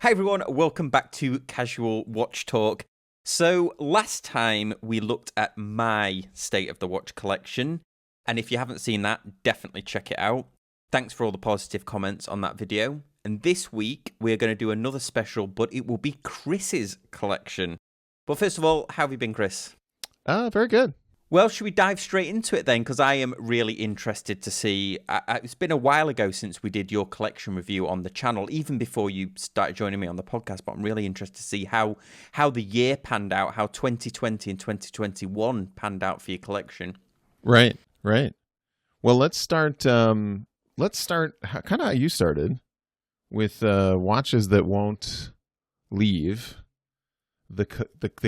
Hi everyone, welcome back to Casual Watch Talk. So last time we looked at my State of the Watch collection, and if you haven't seen that, definitely check it out. Thanks for all the positive comments on that video. And this week we're going to do another special, but it will be Kris's collection. But first of all, how have you been, Kris? Very good. Well, should we dive straight into it then? Because I am really interested to see. It's been a while ago since we did your collection review on the channel, even before you started joining me on the podcast. But I'm really interested to see how the year panned out, how 2020 and 2021 panned out for your collection. Right. Well, let's start. Kind of how you started with watches that won't leave the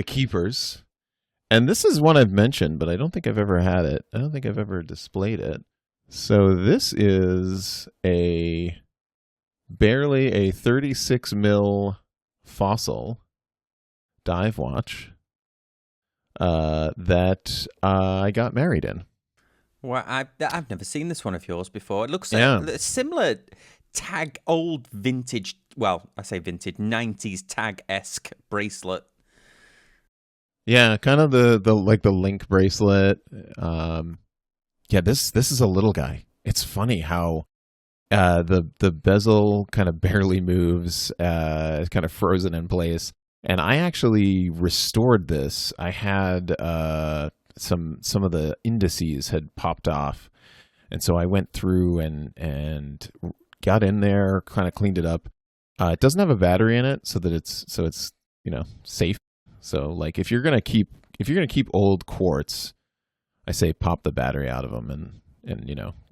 keepers. And this is one I've mentioned, but I don't think I've ever had it. I don't think I've ever displayed it. So this is barely a 36 mil Fossil dive watch that I got married in. Well, I've never seen this one of yours before. It looks like a similar tag, old vintage. Well, I say vintage, 90s tag-esque bracelet. Yeah, kind of the link bracelet. Yeah, this is a little guy. It's funny how the bezel kind of barely moves. It's kind of frozen in place. And I actually restored this. I had some of the indices had popped off, and so I went through and got in there, kind of cleaned it up. It doesn't have a battery in it, so it's safe. So like if you're gonna keep old quartz, I say pop the battery out of them, and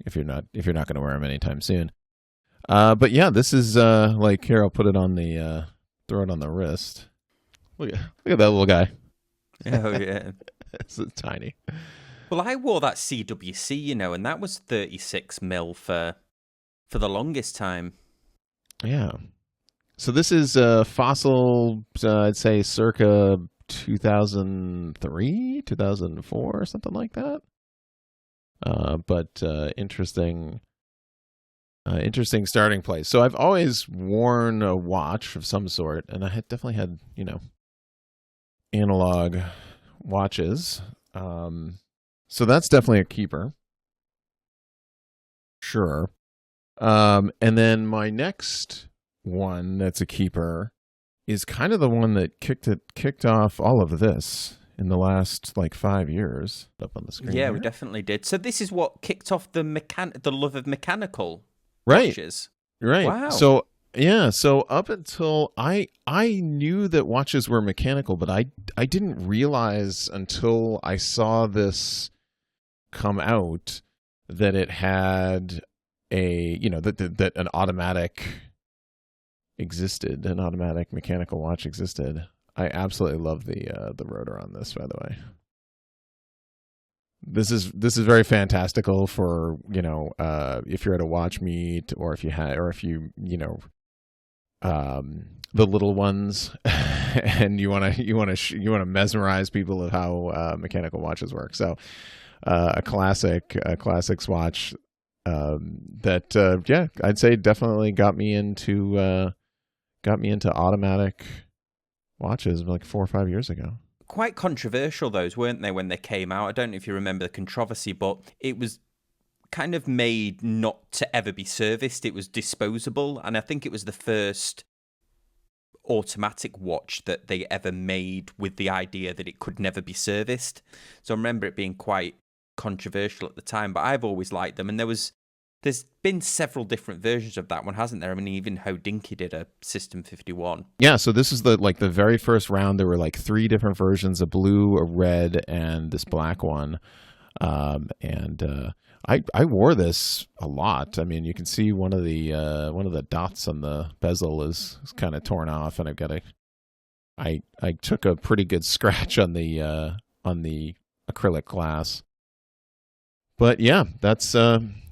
if you're not gonna wear them anytime soon. But yeah, this is like here. I'll put it on the throw it on the wrist. Look at that little guy. Oh yeah, it's tiny. Well, I wore that CWC, and that was 36 mil for the longest time. Yeah. So this is Fossil, I'd say circa 2003, 2004, something like that. But interesting starting place. So I've always worn a watch of some sort, and I had definitely had, analog watches. So that's definitely a keeper. Sure. And then my next one that's a keeper is kind of the one that kicked off all of this in the last 5 years. Up on the screen. Yeah, here. we definitely did. So this is what kicked off the love of mechanical right. watches. Right. Wow. So yeah, so up until I knew that watches were mechanical, but I didn't realize until I saw this come out that it had that an automatic existed, an automatic mechanical watch existed. I absolutely love the rotor on this, by the way. This is very fantastical for if you're at a watch meet, or if you the little ones and you want to mesmerize people of how mechanical watches work. So a classic swatch that I'd say definitely got me into automatic watches 4 or 5 years ago. Quite controversial those, weren't they, when they came out? I don't know if you remember the controversy, but it was kind of made not to ever be serviced. It was disposable, and I think it was the first automatic watch that they ever made with the idea that it could never be serviced. So I remember it being quite controversial at the time, but I've always liked them, and there's been several different versions of that one, hasn't there? I mean, even Hodinkee did a System 51. Yeah, so this is the very first round. There were 3 different versions: a blue, a red, and this black one. I wore this a lot. I mean, you can see one of the dots on the bezel is kind of torn off, and I've got I took a pretty good scratch on the acrylic glass. But yeah, that's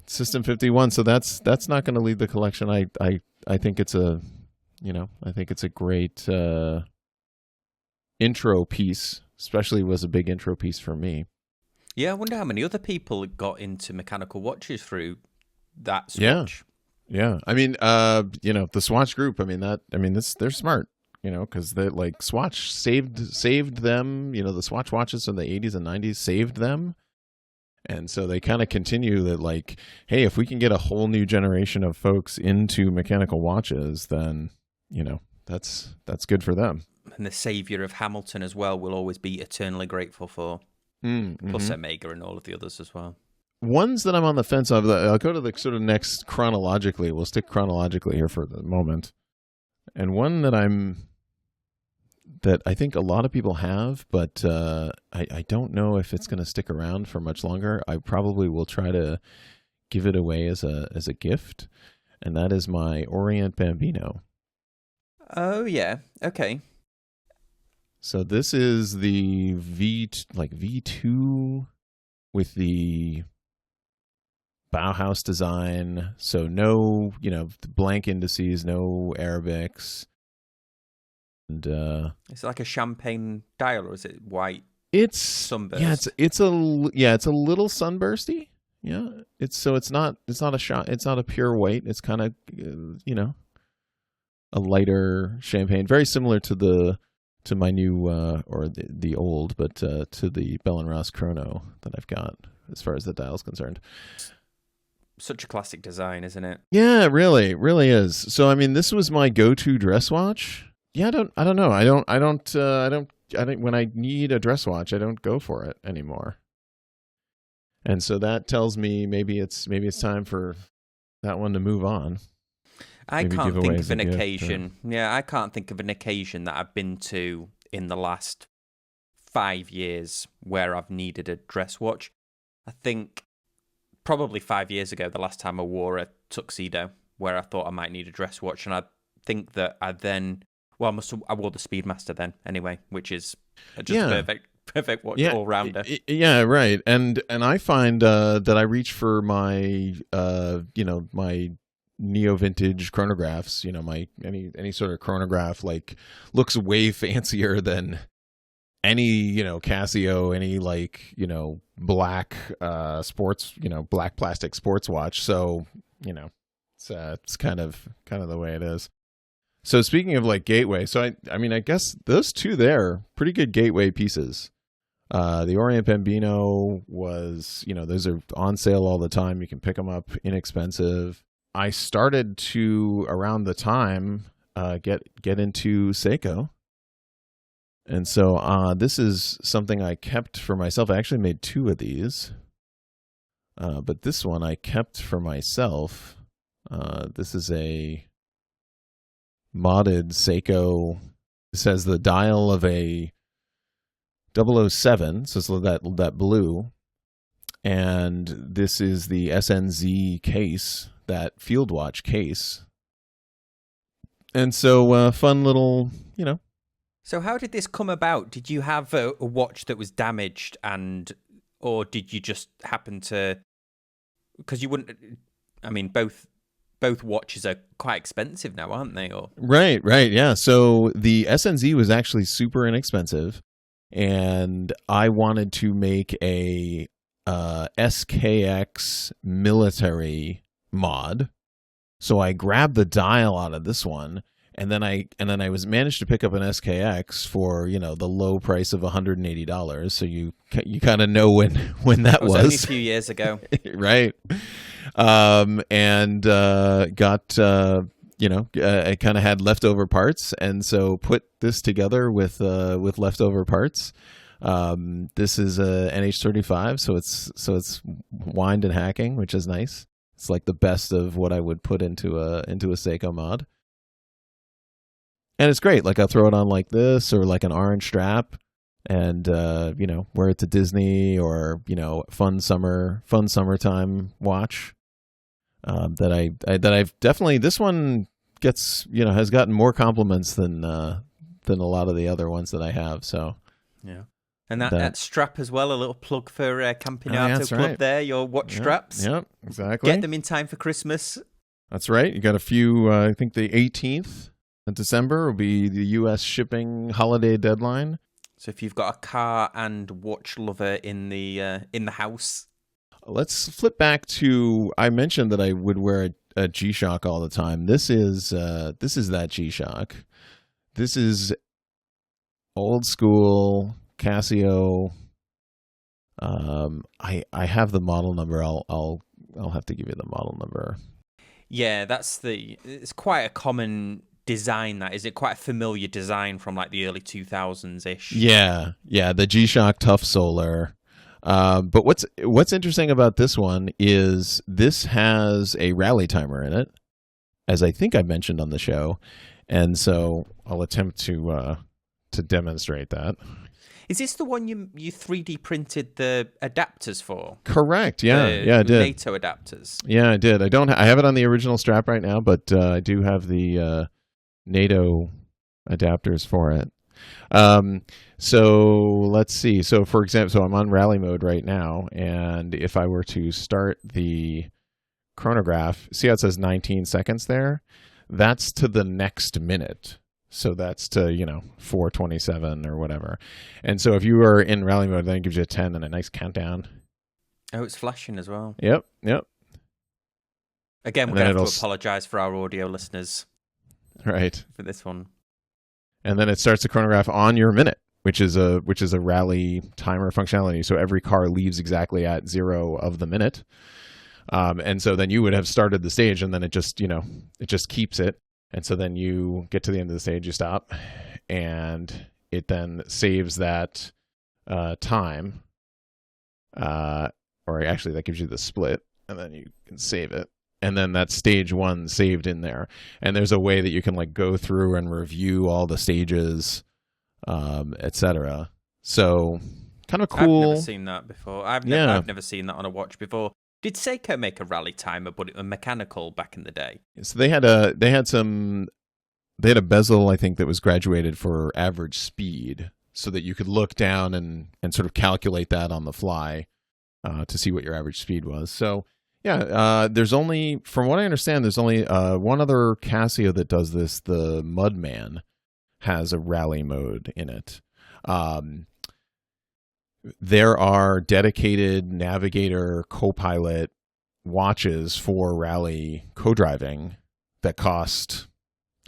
System 51. So that's not going to leave the collection. I think it's a great intro piece. Especially was a big intro piece for me. Yeah, I wonder how many other people got into mechanical watches through that switch. Yeah. Yeah. I mean, the Swatch Group, they're smart, because they like Swatch saved them, the Swatch watches from the 80s and 90s saved them. And so they kind of continue that, like, hey, if we can get a whole new generation of folks into mechanical watches, then, that's good for them. And the savior of Hamilton as well, will always be eternally grateful for. Mm-hmm. Plus Omega and all of the others as well. Ones that I'm on the fence of, I'll go to the sort of next chronologically. We'll stick chronologically here for the moment. And one that I think a lot of people have, but I don't know if it's going to stick around for much longer. I probably will try to give it away as a gift, and that is my Orient Bambino. Oh yeah, okay. So this is the V2 with the Bauhaus design. So no, blank indices, no Arabics. And is it like a champagne dial, or is it white? It's sunburst. Yeah, it's a little sunbursty. Yeah, it's not a pure white. It's kind of a lighter champagne, very similar to my new or the old, but to the Bell & Ross Chrono that I've got as far as the dial's concerned. Such a classic design, isn't it? Yeah, it really is. So I mean, this was my go-to dress watch. Yeah, I don't know. I don't when I need a dress watch, I don't go for it anymore. And so that tells me maybe it's time for that one to move on. I can't think of an occasion. Yeah, I can't think of an occasion that I've been to in the last 5 years where I've needed a dress watch. I think probably 5 years ago, the last time I wore a tuxedo, where I thought I might need a dress watch, and I think that I then. Well, I wore the Speedmaster then anyway, which is just perfect watch all rounder. Yeah, right. And I find that I reach for my my neo vintage chronographs. My any sort of chronograph like looks way fancier than any Casio, any black sports black plastic sports watch. So it's kind of the way it is. So speaking of like gateway, so I guess those two there, pretty good gateway pieces. The Orient Bambino was, those are on sale all the time. You can pick them up inexpensive. I started to, around the time, get into Seiko. And so this is something I kept for myself. I actually made 2 of these. But this one I kept for myself. This is a modded Seiko. This has the dial of a 007, so it's that blue, and this is the SNZ case, that field watch case. And so fun little, So how did this come about? Did you have a watch that was damaged, or did you just happen to? Because you wouldn't. I mean, both watches are quite expensive now, aren't they? Or right, yeah. So the SNZ was actually super inexpensive, and I wanted to make a SKX military mod. So I grabbed the dial out of this one, and then I managed to pick up an SKX for the low price of $180. So you kind of know when that was. Only a few years ago, right? And got I kind of had leftover parts, and so put this together with leftover parts. This is a NH35, so it's wind and hacking, which is nice. It's like the best of what I would put into a Seiko mod. And it's great. Like I'll throw it on like this, or like an orange strap, and wear it to Disney, or fun summertime watch. That I've definitely, this one gets has gotten more compliments than a lot of the other ones that I have. So yeah. And that strap as well, a little plug for Campinato Club right. There, your watch straps. Yep, exactly. Get them in time for Christmas. That's right. You got a few, I think the 18th of December will be the U.S. shipping holiday deadline. So if you've got a car and watch lover in the house. Let's flip back to, I mentioned that I would wear G-Shock all the time. This is that G-Shock. This is old school Casio. I have the model number. I'll have to give you the model number. Yeah, it's quite a common design. That is it, quite a familiar design from like the early 2000s ish. Yeah, the G-Shock Tough Solar. But what's interesting about this one is this has a rally timer in it, as I think I mentioned on the show, and so I'll attempt to demonstrate that. Is this the one you 3D printed the adapters for? Correct. Yeah, I did. NATO adapters. Yeah, I did. I have it on the original strap right now, but I do have the NATO adapters for it. So let's see. So for example, I'm on rally mode right now, and if I were to start the chronograph, see how it says 19 seconds there? That's to the next minute. So that's to, 4:27 or whatever. And so if you are in rally mode, then it gives you a 10 and a nice countdown. Oh, it's flashing as well. Yep. Again, we're going to have to apologize for our audio listeners. Right. For this one. And then it starts the chronograph on your minute, which is a rally timer functionality. So every car leaves exactly at 0 of the minute. And so then you would have started the stage, and then it just keeps it. And so then you get to the end of the stage, you stop, and it then saves that time. Or actually, that gives you the split, and then you can save it. And then that's stage 1 saved in there. And there's a way that you can like go through and review all the stages, etc. So kind of cool. I've never seen that before. I've never seen that on a watch before. Did Seiko make a rally timer, but it was mechanical back in the day? So they had a bezel, I think, that was graduated for average speed, so that you could look down and sort of calculate that on the fly to see what your average speed was. So yeah, there's only, from what I understand, there's only one other Casio that does this. The Mudman has a rally mode in it. There are dedicated Navigator Copilot watches for rally co-driving that cost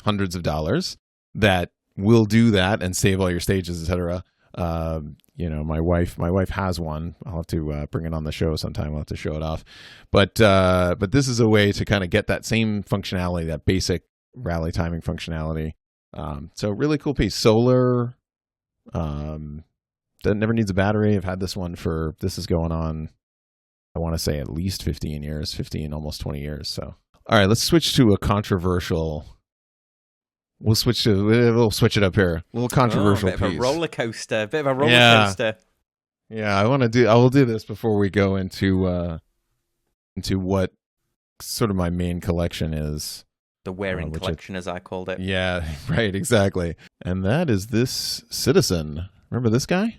hundreds of dollars that will do that and save all your stages, etc. My wife has one. I'll have to bring it on the show sometime. I'll have to show it off. But this is a way to kind of get that same functionality, that basic rally timing functionality. So really cool piece. Solar. That never needs a battery. I've had this one this is going on, I want to say at least 15 years, almost 20 years. So, all right, let's switch to a controversial. We'll switch it up here. A little controversial piece. Bit of a roller coaster. Yeah, I will do this before we go into what sort of my main collection is. The wearing collection, as I called it. Yeah, right, exactly. And that is this Citizen. Remember this guy?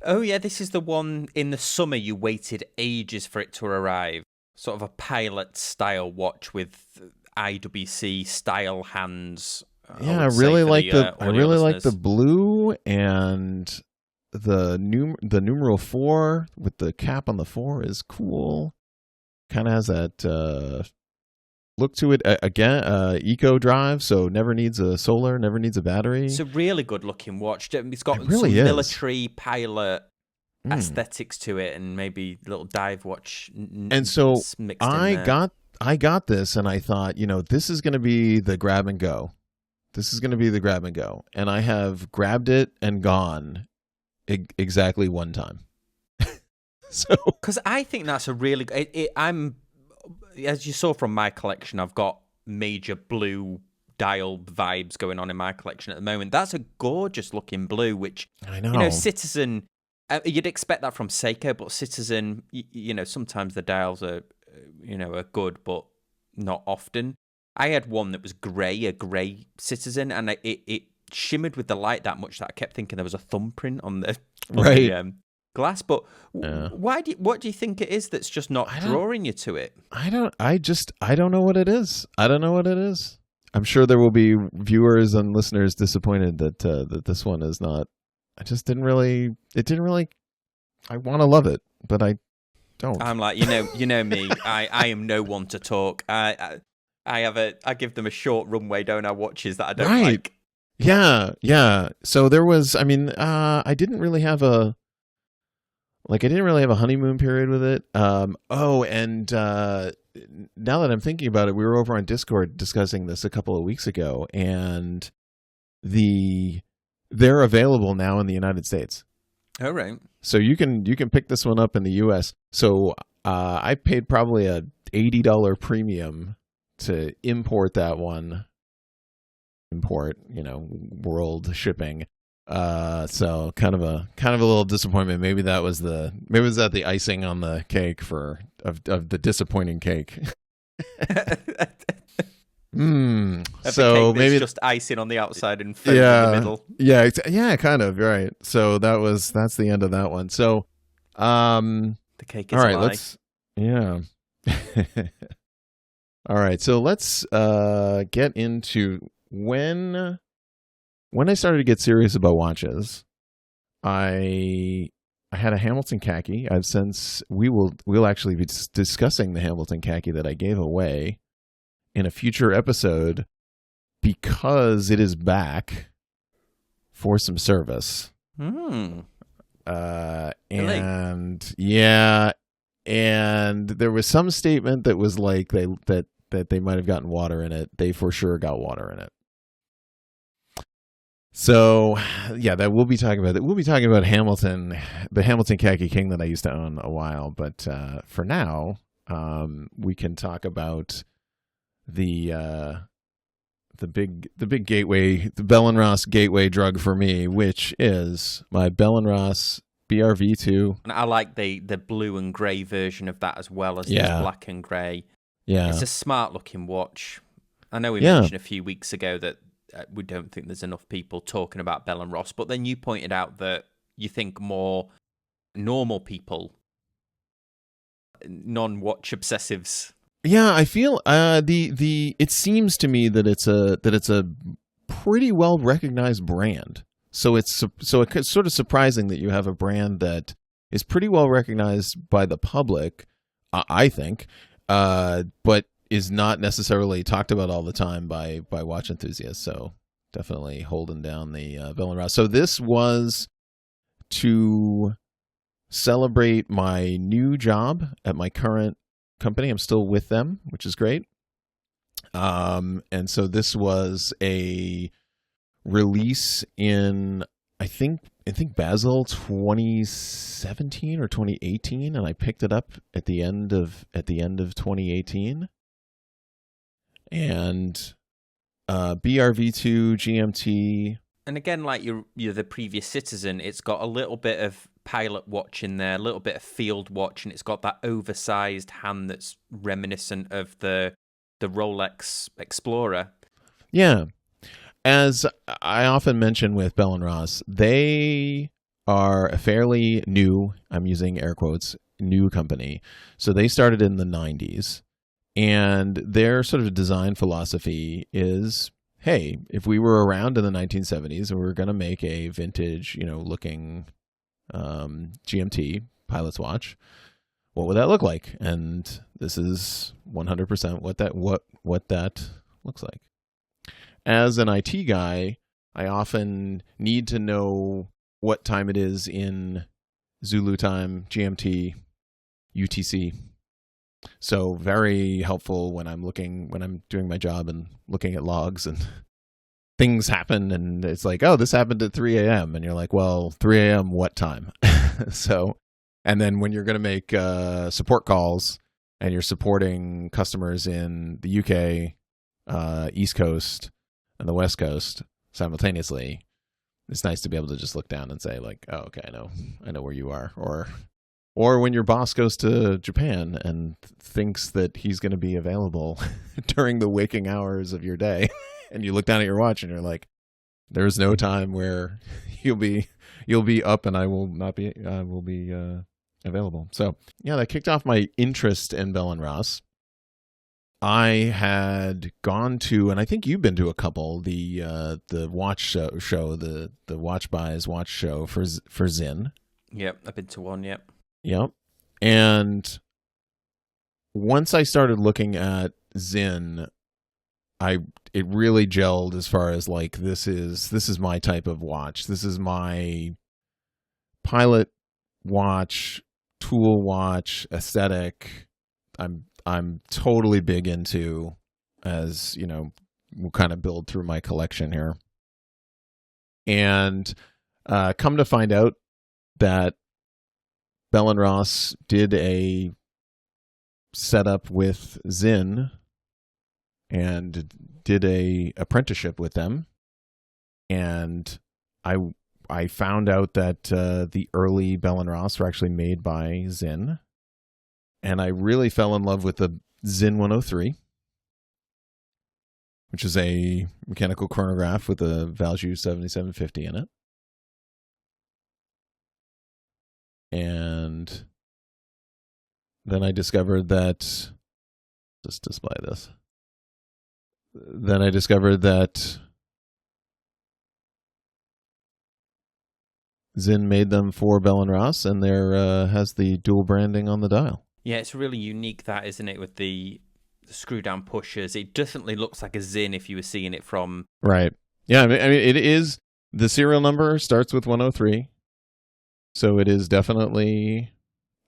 Oh, yeah, this is the one in the summer you waited ages for it to arrive. Sort of a pilot-style watch with IWC style hands. Yeah, I really like the blue and the numeral 4 with the cap on the 4 is cool. Kind of has that look to it. Again, eco drive, so never needs a solar, never needs a battery. It's a really good looking watch. It's got some military pilot aesthetics to it, and maybe a little dive watch. And so I got this, and I thought, this is going to be the grab and go. And I have grabbed it and gone exactly one time. So, because I think that's a really. I'm. As you saw from my collection, I've got major blue dial vibes going on in my collection at the moment. That's a gorgeous looking blue, which, I know. Citizen, you'd expect that from Seiko, but Citizen, sometimes the dials are, are good, but not often. I had one that was a grey Citizen, and it shimmered with the light that much that I kept thinking there was a thumbprint on the glass. But what do you think it is that's just not drawing you to it? I don't know what it is. I'm sure there will be viewers and listeners disappointed that this one is not. I just didn't really. I want to love it, but Don't. I'm like, you know me. I am no one to talk. I give them a short runway, don't I? Watches that I don't Right. like. Yeah, yeah. So there was, I mean, I didn't really have a honeymoon period with it. Oh, and now that I'm thinking about it, we were over on Discord discussing this a couple of weeks ago, and they're available now in the United States. Oh, right. So you can pick this one up in the US. So I paid probably a $80 premium to import that one. World shipping. So kind of a little disappointment. Maybe that was the icing on the cake of the disappointing cake. So maybe just icing on the outside and foam in the middle. Yeah, kind of right. So that's the end of that one. So, the cake is all right. a lie. All right. So let's get into when I started to get serious about watches. I had a Hamilton khaki. We'll actually be discussing the Hamilton khaki that I gave away in a future episode because it is back for some service. Really? And yeah, and there was some statement that was like that they might have gotten water in it. They for sure got water in it. So, yeah, that we'll be talking about. We'll be talking about Hamilton, the Hamilton Khaki King that I used to own a while. But for now, we can talk about the big gateway, the Bell & Ross gateway drug for me, which is my Bell & Ross BRV2. And I like the blue and grey version of that as well as this black and grey. Yeah, it's a smart looking watch. I know we mentioned a few weeks ago that we don't think there's enough people talking about Bell & Ross, but then you pointed out that you think more normal people, non-watch obsessives. Yeah, I feel it seems to me that it's a pretty well recognized brand. So it's sort of surprising that you have a brand that is pretty well recognized by the public, I think, but is not necessarily talked about all the time by watch enthusiasts. So definitely holding down the Bell & Ross. So this was to celebrate my new job at my current company. I'm still with them, which is great. And so this was a release in I think Basel 2017 or 2018, and I picked it up at the end of 2018. And BRV2 GMT. And again, like you're the previous Citizen, it's got a little bit of pilot watch in there, a little bit of field watch, and it's got that oversized hand that's reminiscent of the Rolex Explorer. Yeah. As I often mention with Bell & Ross, they are a fairly new, I'm using air quotes, new company. So they started in the 90s. And their sort of design philosophy is, hey, if we were around in the 1970s and we were going to make a vintage, looking GMT pilot's watch, what would that look like? And this is 100% what that looks like. As an IT guy, I often need to know what time it is in Zulu time, GMT, UTC. So very helpful when I'm doing my job and looking at logs and things happen and it's like, oh, this happened at 3 a.m. And you're like, well, 3 a.m. what time? So, and then when you're going to make support calls and you're supporting customers in the UK, East Coast, and the West Coast simultaneously, it's nice to be able to just look down and say like, oh, okay, I know where you are. Or when your boss goes to Japan and thinks that he's going to be available during the waking hours of your day, and you look down at your watch and you're like, there's no time where you'll be up and I will not be available. So yeah, that kicked off my interest in Bell & Ross. I had gone to, and I think you've been to a couple, the watch show, the Watch Buys watch show for Sinn. Yep, I've been to one. Yep. Yep. And once I started looking at Sinn, it really gelled as far as like this is my type of watch. This is my pilot watch, tool watch aesthetic. I'm totally big into, as you know, we'll kind of build through my collection here. And come to find out that Bell and Ross did a setup with Sinn and did a apprenticeship with them, and I found out that the early Bell and Ross were actually made by Sinn, and I really fell in love with the Sinn 103, which is a mechanical chronograph with a Valjoux 7750 in it. And then I discovered that, just display this. Then I discovered that Sinn made them for Bell and Ross, and there has the dual branding on the dial. Yeah, it's really unique, that, isn't it, with the screw down pushers. It definitely looks like a Sinn if you were seeing it from... Right. Yeah, I mean it is, the serial number starts with 103, so it is definitely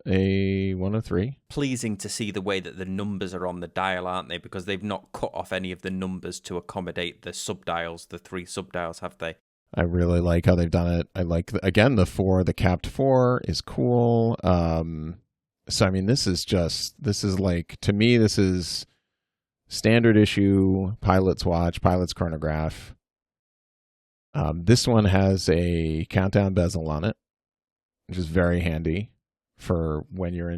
a 103. Pleasing to see the way that the numbers are on the dial, aren't they? Because they've not cut off any of the numbers to accommodate the subdials, the 3 subdials, have they? I really like how they've done it. I like, again, the capped 4 is cool. So, I mean, this is like, to me, this is standard issue pilot's watch, pilot's chronograph. This one has a countdown bezel on it, which is very handy for when you're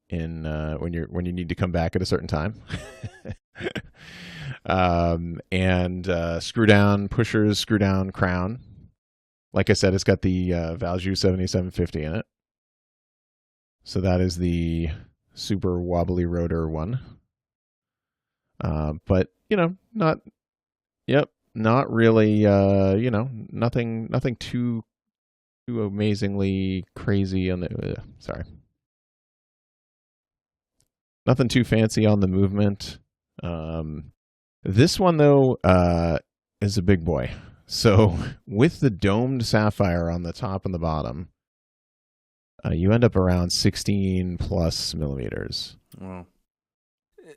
when you need to come back at a certain time. And screw down pushers, screw down crown. Like I said, it's got the Valjoux 7750 in it. So that is the super wobbly rotor one. But not really, nothing too amazingly crazy on the, nothing too fancy on the movement. This one, though, is a big boy. So with the domed sapphire on the top and the bottom, you end up around 16 plus millimeters. Wow.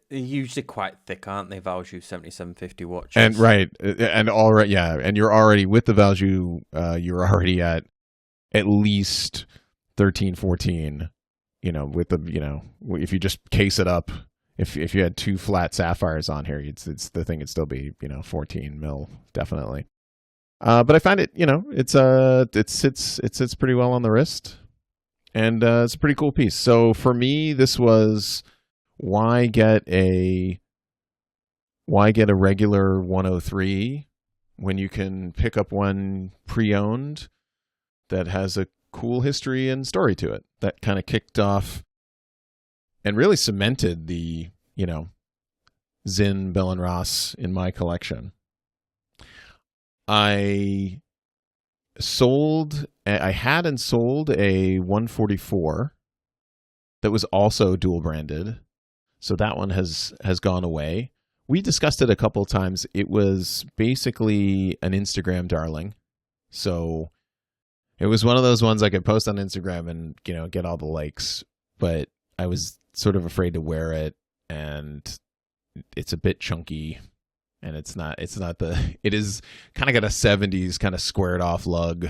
They're usually quite thick, aren't they, Valjoux 7750 watches? And right, and already, yeah, and you're already, with the Valjoux, you're already at least 13, 14, with the, if you just case it up, if you had 2 flat sapphires on here, it's the thing would still be, 14 mil, definitely. But I find it, it sits pretty well on the wrist, and it's a pretty cool piece. So for me, this was, why get a regular 103 when you can pick up one pre-owned that has a cool history and story to it, that kind of kicked off and really cemented the, Sinn, Bell and Ross in my collection. I had and sold a 144 that was also dual branded. So that one has gone away. We discussed it a couple of times. It was basically an Instagram darling. So it was one of those ones I could post on Instagram and, get all the likes, but I was sort of afraid to wear it, and it's a bit chunky, and it is kind of got a 70s kind of squared off lug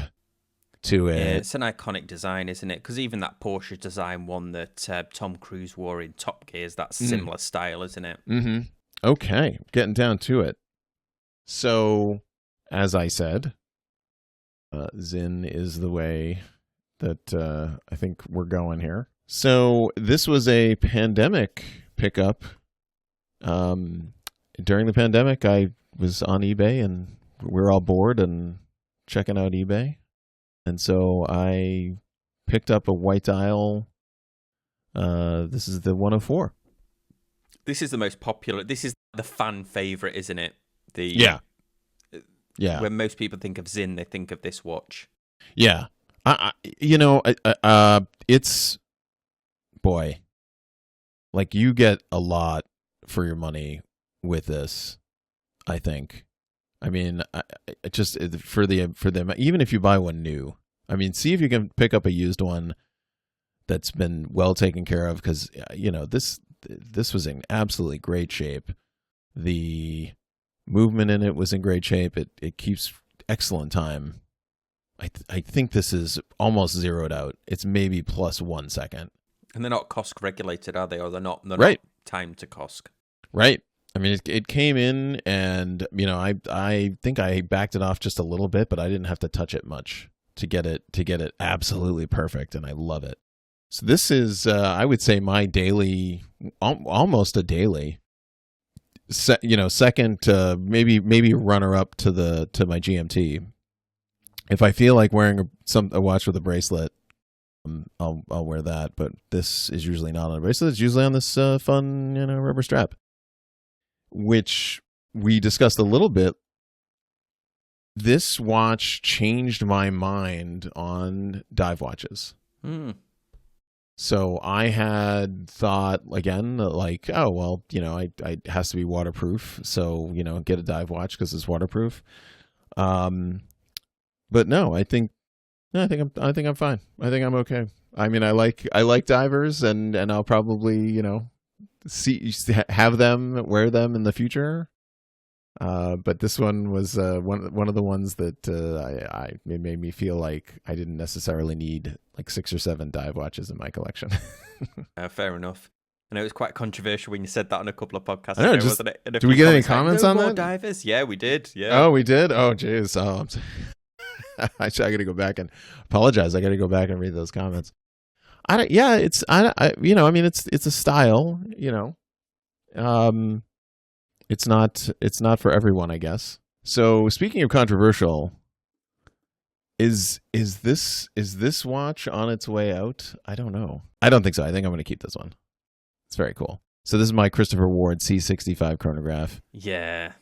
to it. Yeah, it's an iconic design, isn't it? Because even that Porsche design one that Tom Cruise wore in Top Gear is that similar style, isn't it? Mm-hmm. Okay, getting down to it. So, as I said, Sinn is the way that I think we're going here. So this was a pandemic pickup. During the pandemic, I was on eBay, and we were all bored and checking out eBay. And so I picked up a white dial. This is the 104. This is the most popular. This is the fan favorite, isn't it? Yeah. When most people think of Sinn, they think of this watch. Yeah. It's boy, like you get a lot for your money with this, I think. I mean, I just for them, even if you buy one new, I mean, see if you can pick up a used one that's been well taken care of, because this was in absolutely great shape. The movement in it was in great shape. It keeps excellent time. I think this is almost zeroed out. It's maybe plus 1 second. And they're not COSC regulated, are they? Or they're not right. Not timed to COSC. Right. I mean, it came in, and I think I backed it off just a little bit, but I didn't have to touch it much to get it absolutely perfect, and I love it. So this is, I would say, my daily, almost a daily, second, maybe runner up to my GMT. If I feel like wearing a watch with a bracelet, I'll wear that. But this is usually not on a bracelet. It's usually on this fun rubber strap, which we discussed a little bit. This watch changed my mind on dive watches. So I had thought, again, like, oh, well, it has to be waterproof. So, get a dive watch because it's waterproof. But no, I think I'm fine. I think I'm okay. I mean, I like divers, and I'll probably, have them, wear them in the future. But this one was one of the ones that it made me feel like I didn't necessarily need like 6 or 7 dive watches in my collection. Fair enough. And it was quite controversial when you said that on a couple of podcasts ago, wasn't it? Did we get any comments on that? Divers? Yeah, we did. Yeah. Oh, we did? Oh, jeez. Oh, I got to go back and apologize. I got to go back and read those comments. It's a style, It's not for everyone, I guess. So speaking of controversial, is this watch on its way out? I don't know. I don't think so. I think I'm going to keep this one. It's very cool. So this is my Christopher Ward C65 chronograph. Yeah.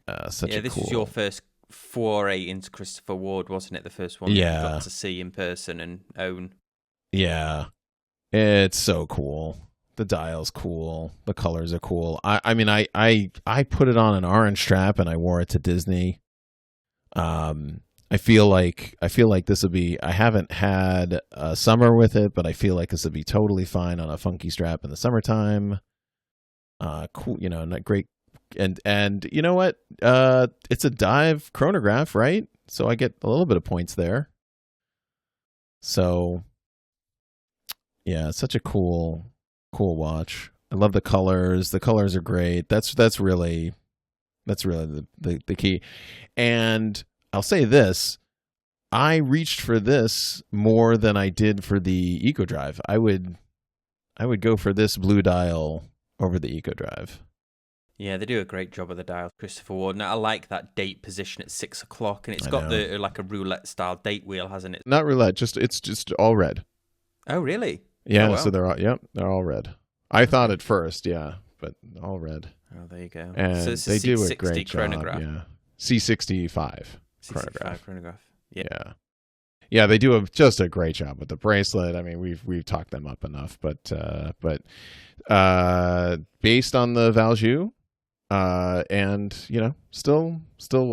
This was your first foray into Christopher Ward, wasn't it? The first one you got to see in person and own. Yeah. It's so cool. The dial's cool. The colors are cool. I mean, I put it on an orange strap and I wore it to Disney. I feel like this would be. I haven't had a summer with it, but I feel like this would be totally fine on a funky strap in the summertime. Cool, not great. And you know what? It's a dive chronograph, right? So I get a little bit of points there. So yeah, it's such a cool watch. I love the colors. The colors are great. That's really the key. And I'll say this, I reached for this more than I did for the EcoDrive. I would go for this blue dial over the EcoDrive. Yeah, they do a great job of the dial, Christopher Ward. And I like that date position at 6 o'clock, and it's got the like a roulette style date wheel, hasn't it? Not roulette, it's just all red. Oh, really? Yeah, oh, wow. So they're all red. I thought at first, yeah, but all red. Oh, there you go. And so it's they do a great chronograph. job. Yeah, C65 chronograph. Yeah. Yeah, they do just a great job with the bracelet. I mean, we've talked them up enough, but based on the value, and still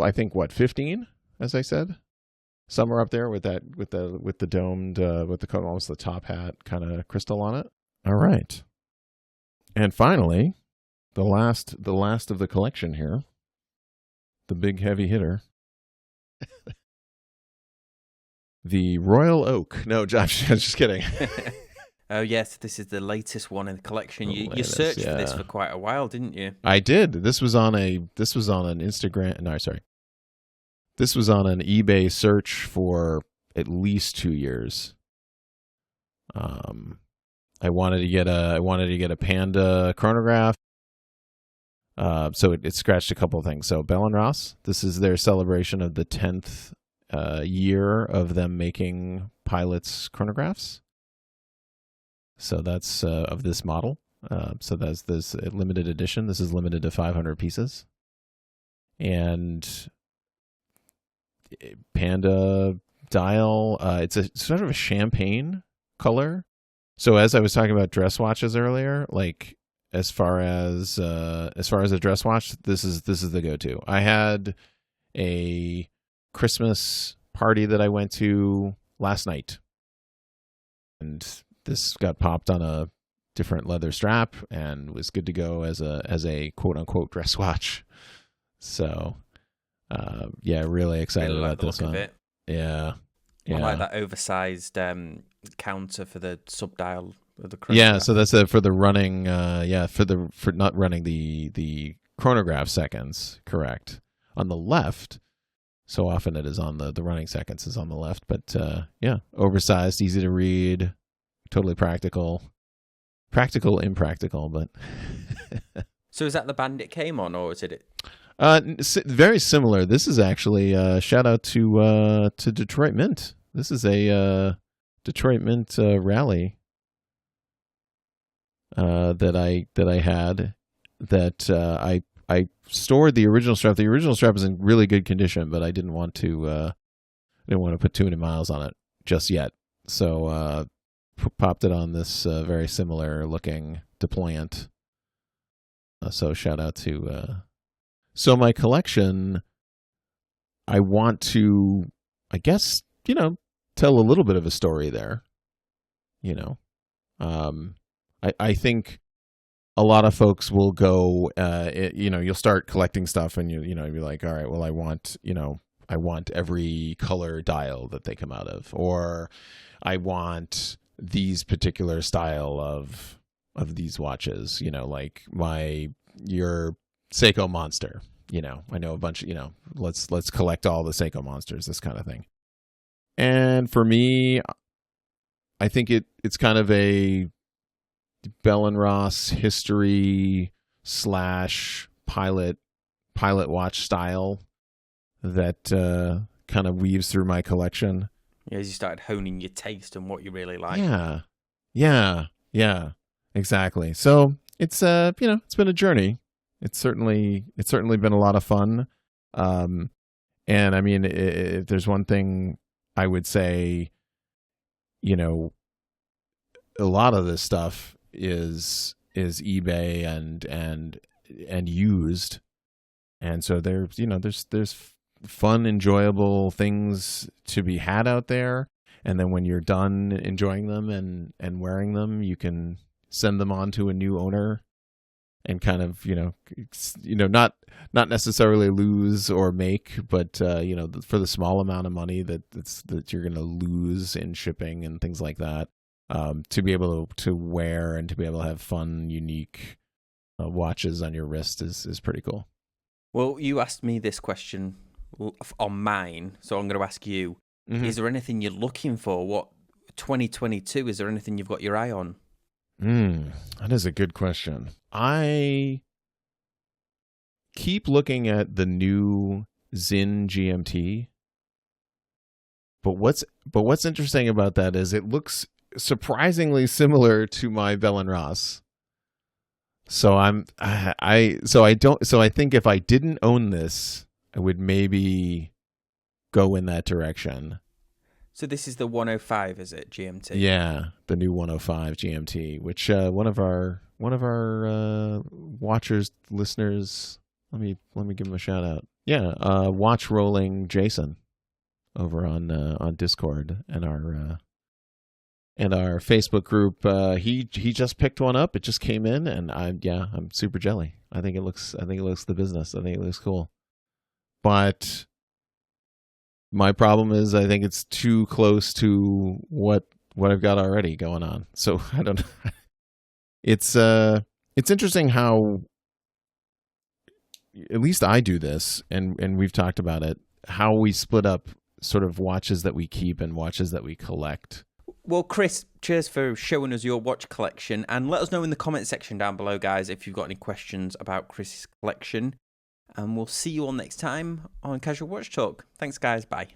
I think 15, as I said, somewhere up there with the domed with almost the top hat kind of crystal on it. All right, and finally, the last of the collection here, the big heavy hitter. The Royal Oak. No, Josh, I'm just kidding. Oh, yes, this is the latest one in the collection. You searched for this for quite a while, didn't you? I did. This was on an Instagram. No, sorry. This was on an eBay search for at least 2 years. I wanted to get a Panda chronograph. So it scratched a couple of things. So Bell and Ross, this is their celebration of the 10th year of them making Pilot's chronographs. So that's of this model. So that's this limited edition. This is limited to 500 pieces. And Panda dial. It's a sort of a champagne color. So as I was talking about dress watches earlier, like as far as a dress watch, this is the go-to. I had a Christmas party that I went to last night, and this got popped on a different leather strap and was good to go as a quote unquote dress watch. So yeah, really excited Really like about the this look of one. it. Yeah. I like that oversized counter for the subdial of the Yeah, chronograph. so that's for the running. For not running the chronograph seconds. Correct. On the left. So often it is on the running seconds is on the left, but yeah, oversized, easy to read, totally practical, impractical, but So is that the band it came on, or is it? very similar. This is actually shout out to Detroit Mint. This is a Detroit Mint rally that I had that I stored the original strap. The original strap is in really good condition, but I didn't want to put too many miles on it just yet. So popped it on this very similar looking deployant. So shout out to. So my collection, I want to, I guess, tell a little bit of a story there. I think a lot of folks will go, you'll start collecting stuff and you'll be like, all right, well, I want every color dial that they come out of, or I want these particular style of these watches, like your Seiko Monster. I know a bunch of, let's collect all the Seiko Monsters, this kind of thing. And for me, I think it's kind of a Bell & Ross history / pilot watch style that kind of weaves through my collection. Yeah, as you started honing your taste and what you really like. Yeah, exactly. So it's it's been a journey. It's certainly been a lot of fun. And I mean, if there's one thing I would say, a lot of this stuff is eBay and used, and so there's fun, enjoyable things to be had out there, and then when you're done enjoying them and wearing them, you can send them on to a new owner and kind of not necessarily lose or make, but for the small amount of money that you're going to lose in shipping and things like that, to be able to wear and to be able to have fun, unique watches on your wrist is pretty cool. Well, you asked me this question on mine, so I'm going to ask you: Is there anything you're looking for? What 2022? Is there anything you've got your eye on? That is a good question. I keep looking at the new Sinn GMT, but what's interesting about that is it looks surprisingly similar to my Bell & Ross. So I think if I didn't own this, I would maybe go in that direction. So this is the 105, is it, GMT? Yeah, the new 105 GMT, which one of our watchers, listeners, let me give him a shout out. Yeah, Watch Rolling Jason over on Discord and our Facebook group. He just picked one up. It just came in, and I'm super jelly. I think it looks the business. I think it looks cool, but my problem is I think it's too close to what I've got already going on. So I don't know. It's interesting how, at least I do this, and we've talked about it, how we split up sort of watches that we keep and watches that we collect. Well, Kris, cheers for showing us your watch collection, and let us know in the comment section down below, guys, if you've got any questions about Kris's collection. And we'll see you all next time on Casual Watch Talk. Thanks, guys. Bye.